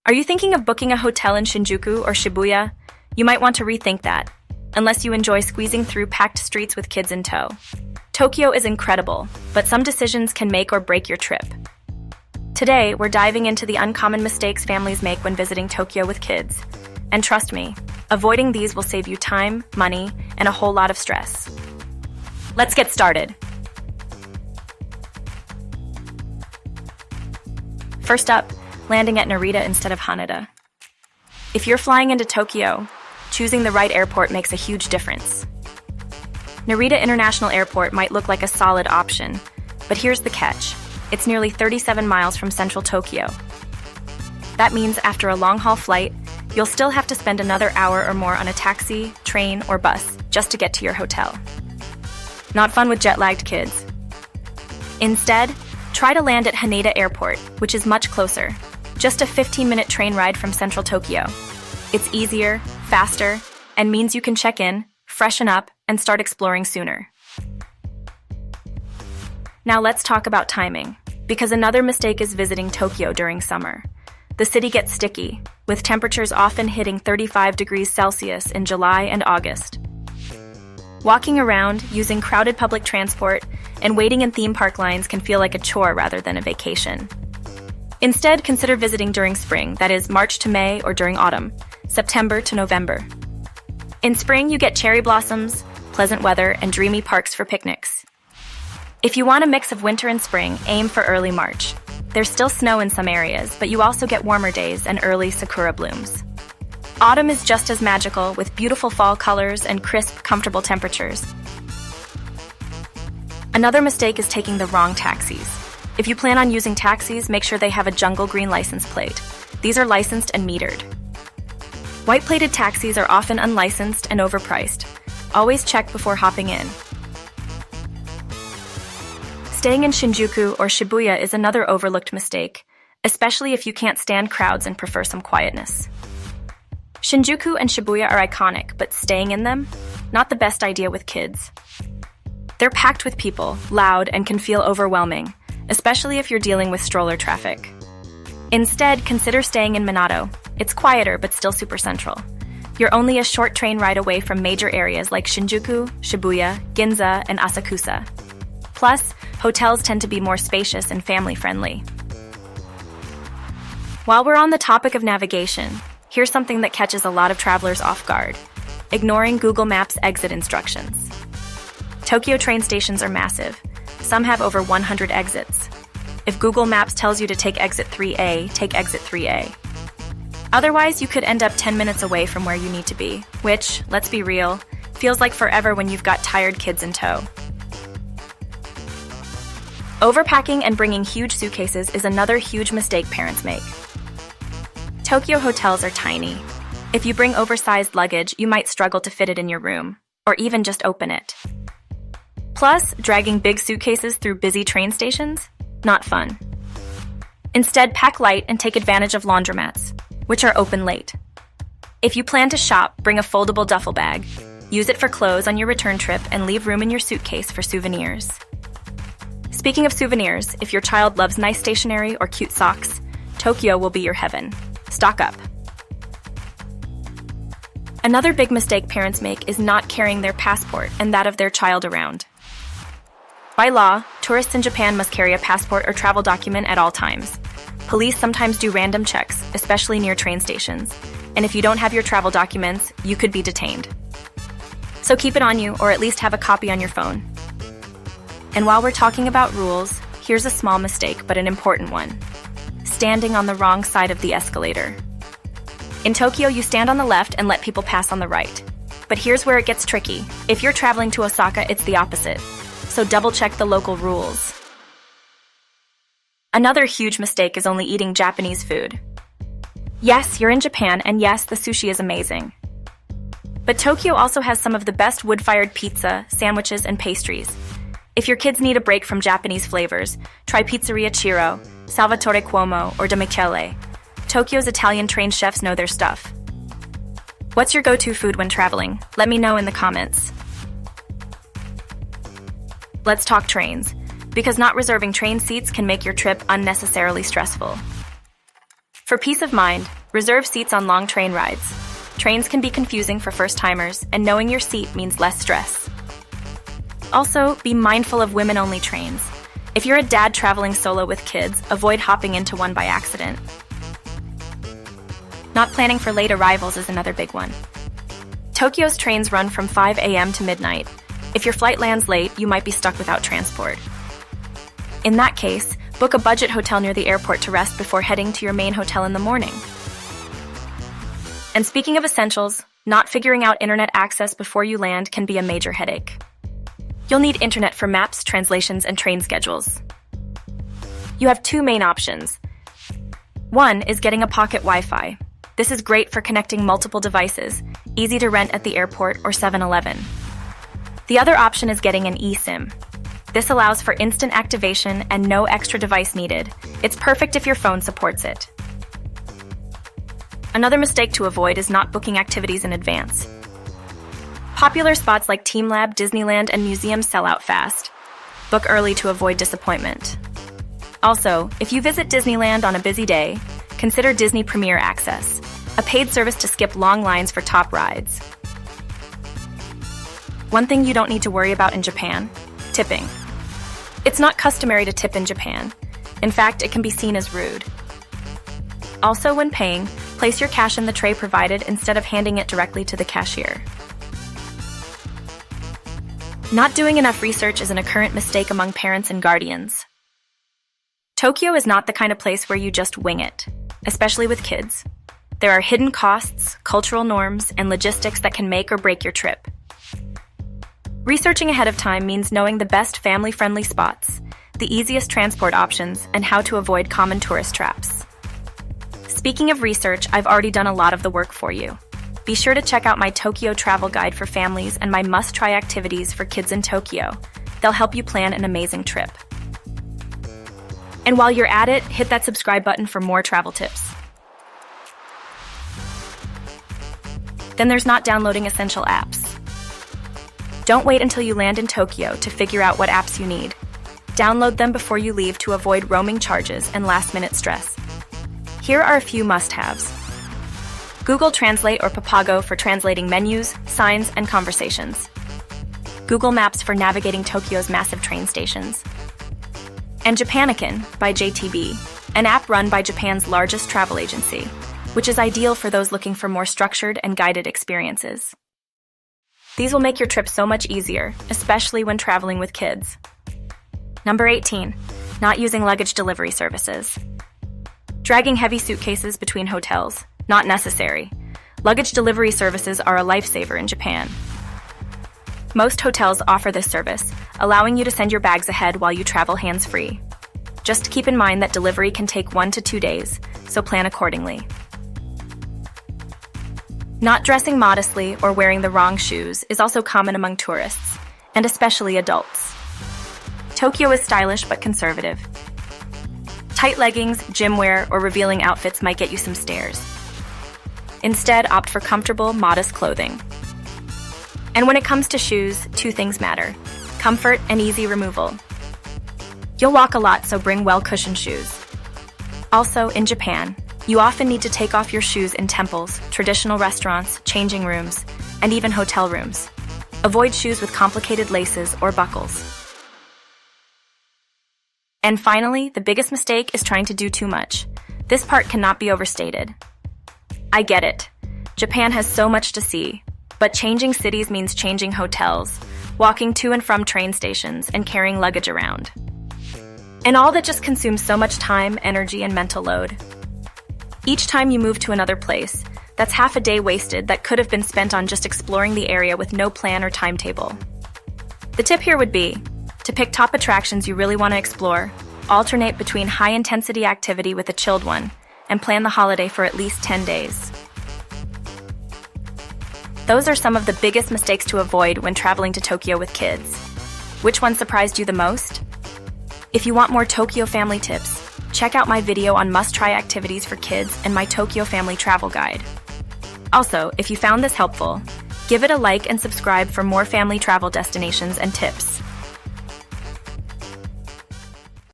Are you thinking of booking a hotel in Shinjuku or Shibuya? You might want to rethink that, unless you enjoy squeezing through packed streets with kids in tow. Tokyo is incredible, but some decisions can make or break your trip. Today, we're diving into the uncommon mistakes families make when visiting Tokyo with kids. And trust me, avoiding these will save you time, money, and a whole lot of stress. Let's get started. First up, landing at Narita instead of Haneda. If you're flying into Tokyo, choosing the right airport makes a huge difference. Narita International Airport might look like a solid option, but here's the catch. It's nearly 37 miles from central Tokyo. That means after a long-haul flight, you'll still have to spend another hour or more on a taxi, train, or bus just to get to your hotel. Not fun with jet-lagged kids. Instead, try to land at Haneda Airport, which is much closer. Just a 15-minute train ride from central Tokyo. It's easier, faster, and means you can check in, freshen up, and start exploring sooner. Now let's talk about timing, because another mistake is visiting Tokyo during summer. The city gets sticky, with temperatures often hitting 35 degrees Celsius in July and August. Walking around, using crowded public transport, and waiting in theme park lines can feel like a chore rather than a vacation. Instead, consider visiting during spring, that is, March to May, or during autumn, September to November. In spring, you get cherry blossoms, pleasant weather, and dreamy parks for picnics. If you want a mix of winter and spring, aim for early March. There's still snow in some areas, but you also get warmer days and early sakura blooms. Autumn is just as magical, with beautiful fall colors and crisp, comfortable temperatures. Another mistake is taking the wrong taxis. If you plan on using taxis, make sure they have a jungle green license plate. These are licensed and metered. White-plated taxis are often unlicensed and overpriced. Always check before hopping in. Staying in Shinjuku or Shibuya is another overlooked mistake, especially if you can't stand crowds and prefer some quietness. Shinjuku and Shibuya are iconic, but staying in them? Not the best idea with kids. They're packed with people, loud, and can feel overwhelming, especially if you're dealing with stroller traffic. Instead, consider staying in Minato. It's quieter, but still super central. You're only a short train ride away from major areas like Shinjuku, Shibuya, Ginza, and Asakusa. Plus, hotels tend to be more spacious and family-friendly. While we're on the topic of navigation, here's something that catches a lot of travelers off guard: ignoring Google Maps exit instructions. Tokyo train stations are massive. Some have over 100 exits. If Google Maps tells you to take exit 3A, take exit 3A. Otherwise, you could end up 10 minutes away from where you need to be, which, let's be real, feels like forever when you've got tired kids in tow. Overpacking and bringing huge suitcases is another huge mistake parents make. Tokyo hotels are tiny. If you bring oversized luggage, you might struggle to fit it in your room, or even just open it. Plus, dragging big suitcases through busy train stations? Not fun. Instead, pack light and take advantage of laundromats, which are open late. If you plan to shop, bring a foldable duffel bag. Use it for clothes on your return trip and leave room in your suitcase for souvenirs. Speaking of souvenirs, if your child loves nice stationery or cute socks, Tokyo will be your heaven. Stock up. Another big mistake parents make is not carrying their passport and that of their child around. By law, tourists in Japan must carry a passport or travel document at all times. Police sometimes do random checks, especially near train stations, and if you don't have your travel documents, you could be detained. So keep it on you, or at least have a copy on your phone. And while we're talking about rules, here's a small mistake, but an important one: standing on the wrong side of the escalator. In Tokyo, you stand on the left and let people pass on the right. But here's where it gets tricky. If you're traveling to Osaka, it's the opposite. So double-check the local rules. Another huge mistake is only eating Japanese food. Yes, you're in Japan, and yes, the sushi is amazing. But Tokyo also has some of the best wood-fired pizza, sandwiches, and pastries. If your kids need a break from Japanese flavors, try Pizzeria Ciro, Salvatore Cuomo, or De Michele. Tokyo's Italian-trained chefs know their stuff. What's your go-to food when traveling? Let me know in the comments. Let's talk trains, because not reserving train seats can make your trip unnecessarily stressful. For peace of mind, reserve seats on long train rides. Trains can be confusing for first-timers, and knowing your seat means less stress. Also, be mindful of women-only trains. If you're a dad traveling solo with kids, avoid hopping into one by accident. Not planning for late arrivals is another big one. Tokyo's trains run from 5 a.m. to midnight. If your flight lands late, you might be stuck without transport. In that case, book a budget hotel near the airport to rest before heading to your main hotel in the morning. And speaking of essentials, not figuring out internet access before you land can be a major headache. You'll need internet for maps, translations, and train schedules. You have two main options. One is getting a pocket Wi-Fi. This is great for connecting multiple devices, easy to rent at the airport or 7-Eleven. The other option is getting an eSIM. This allows for instant activation and no extra device needed. It's perfect if your phone supports it. Another mistake to avoid is not booking activities in advance. Popular spots like Team Lab, Disneyland, and museums sell out fast. Book early to avoid disappointment. Also, if you visit Disneyland on a busy day, consider Disney Premier Access, a paid service to skip long lines for top rides. One thing you don't need to worry about in Japan: tipping. It's not customary to tip in Japan. In fact, it can be seen as rude. Also, when paying, place your cash in the tray provided instead of handing it directly to the cashier. Not doing enough research is an current mistake among parents and guardians. Tokyo is not the kind of place where you just wing it, especially with kids. There are hidden costs, cultural norms, and logistics that can make or break your trip. Researching ahead of time means knowing the best family-friendly spots, the easiest transport options, and how to avoid common tourist traps. Speaking of research, I've already done a lot of the work for you. Be sure to check out my Tokyo travel guide for families and my must-try activities for kids in Tokyo. They'll help you plan an amazing trip. And while you're at it, hit that subscribe button for more travel tips. Then there's not downloading essential apps. Don't wait until you land in Tokyo to figure out what apps you need. Download them before you leave to avoid roaming charges and last-minute stress. Here are a few must-haves. Google Translate or Papago for translating menus, signs, and conversations. Google Maps for navigating Tokyo's massive train stations. And Japanican by JTB, an app run by Japan's largest travel agency, which is ideal for those looking for more structured and guided experiences. These will make your trip so much easier, especially when traveling with kids. Number 18, not using luggage delivery services. Dragging heavy suitcases between hotels, not necessary. Luggage delivery services are a lifesaver in Japan. Most hotels offer this service, allowing you to send your bags ahead while you travel hands-free. Just keep in mind that delivery can take 1 to 2 days, so plan accordingly. Not dressing modestly or wearing the wrong shoes is also common among tourists, and especially adults. Tokyo is stylish but conservative. Tight leggings, gym wear, or revealing outfits might get you some stares. Instead, opt for comfortable, modest clothing. And when it comes to shoes, two things matter: comfort and easy removal. You'll walk a lot, so bring well-cushioned shoes. Also, in Japan, you often need to take off your shoes in temples, traditional restaurants, changing rooms, and even hotel rooms. Avoid shoes with complicated laces or buckles. And finally, the biggest mistake is trying to do too much. This part cannot be overstated. I get it. Japan has so much to see, but changing cities means changing hotels, walking to and from train stations, and carrying luggage around. And all that just consumes so much time, energy, and mental load. Each time you move to another place, that's half a day wasted that could have been spent on just exploring the area with no plan or timetable. The tip here would be to pick top attractions you really want to explore, alternate between high-intensity activity with a chilled one, and plan the holiday for at least 10 days. Those are some of the biggest mistakes to avoid when traveling to Tokyo with kids. Which one surprised you the most? If you want more Tokyo family tips, check out my video on must-try activities for kids and my Tokyo family travel guide. Also, if you found this helpful, give it a like and subscribe for more family travel destinations and tips.